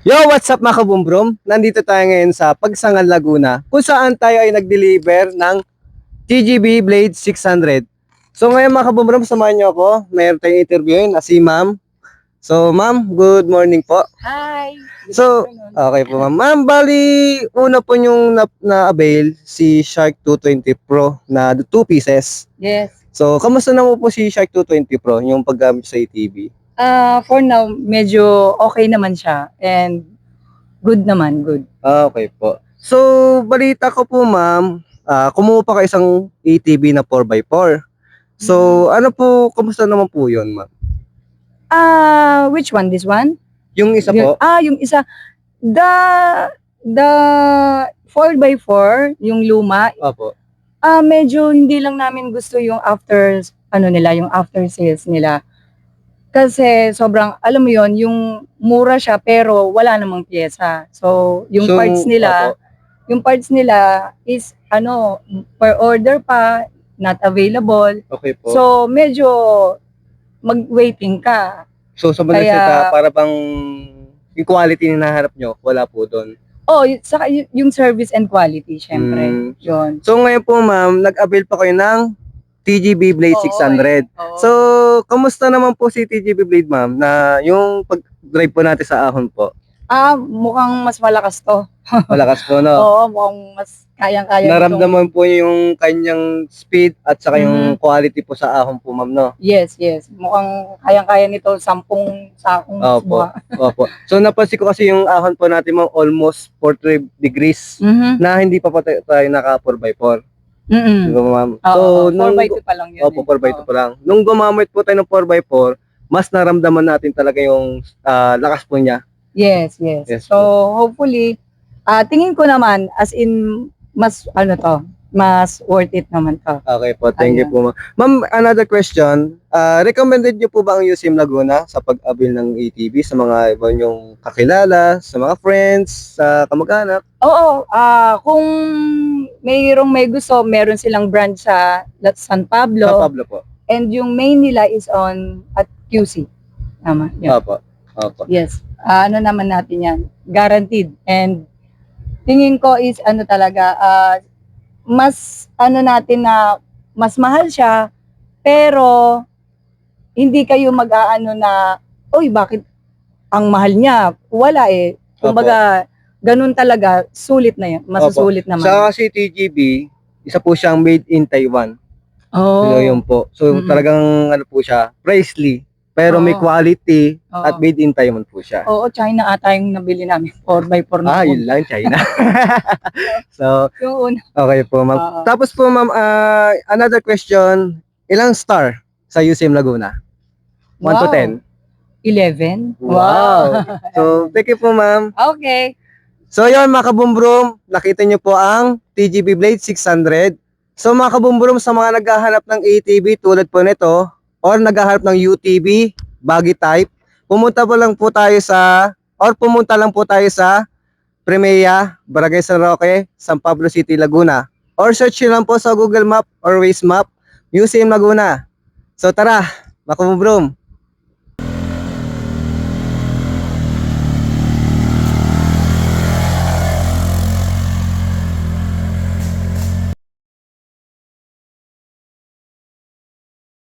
Yo, what's up mga kabumbrom? Nandito tayo ngayon sa Pagsangan, Laguna, kung saan tayo ay nag-deliver ng TGB Blade 600. So ngayon mga kabumbrom, samahan nyo ako. Mayroon tayong interviewin na si ma'am. So ma'am, good morning po. Hi! So, okay po ma'am. Ma'am, bali, una po yung na-avail si Shark 220 Pro na 2 pieces. Yes. So, kamusta naman po si Shark 220 Pro, yung paggamit sa ATV? For now, medyo okay naman siya and good naman, good. Okay po. So, balita ko po ma'am, kumuha pa kayo isang ATV na 4x4. So, ano po, kamusta naman po yun ma'am? Which one? This one? Yung isa po? Yung isa. The 4x4, yung luma, Opo. medyo hindi lang namin gusto yung after, yung after sales nila. Kasi sobrang, alam mo yon, yung mura siya pero wala namang pyesa. So, yung Opo. parts nila is per order pa, not available. Okay po. So, medyo mag-waiting ka. So, sa mga kaya- para bang yung quality na nahanap nyo, wala po doon. Saka yung service and quality, syempre. Yun. So, ngayon po ma'am, nag-avail pa kayo ng TGB Blade 600. Oo. So, kamusta naman po si TGB Blade ma'am na yung pag-drive po natin sa ahon po? Mukhang mas malakas to. Malakas po, no? Oo, mukhang mas kayang-kaya. Naramdaman po niyo yung kanyang speed at saka yung quality po sa ahon po ma'am, no? Yes. Mukhang kayang-kaya nito 10 sakong Opo. buha. Opo. So, napansin ko kasi yung ahon po natin ma'am almost 40 degrees na hindi pa po tayo naka 4x4. Di ba ma'am? So, 4x2 pa lang yun. Opo, 4x2 pa lang. Nung gumamit po tayo ng 4x4, mas naramdaman natin talaga yung lakas po niya. Yes. Yes So, hopefully, tingin ko naman, as in, mas worth it naman to. Okay po, thank you po ma'am. Ma'am, another question. Recommended niyo po ba ang USM Laguna sa pag-avail ng ATV sa mga iba niyong kakilala, sa mga friends, sa kamag-anak? Oo, kung mayroong may gusto, meron silang branch sa San Pablo. Sa Pablo po. And yung main nila is at QC. Tama. Yun. Opo. Yes. Naman natin yan. Guaranteed. And tingin ko is talaga, mas natin na mas mahal siya, pero hindi kayo mag-aano na, uy, bakit ang mahal niya? Wala eh. Kumbaga, ganun talaga, sulit na yan. Masusulit naman. Sa kasi TGB, isa po siyang made in Taiwan. So, yun po. So, talagang po siya, pricely. Pero may quality at made in Taiwan po siya. Oo, China ata yung nabili namin. 4x4 na. Yun lang, China. So, Yung una. okay po, ma'am. Tapos po, ma'am, another question. Ilang star sa USM Laguna? 1 to 10? 11. Wow. So, thank you po, ma'am. Okay. So, yun, mga kabumbrum, nakita nyo po ang TGB Blade 600. So, mga kabumbrum, sa mga naghahanap ng ATV tulad po nito, or naghahanap ng UTV, buggy type, pumunta lang po tayo sa Primea, Barangay San Roque, San Pablo City, Laguna. Or search nyo lang po sa Google Map or Waze Map, USM Laguna. So tara, mga kabumbrum,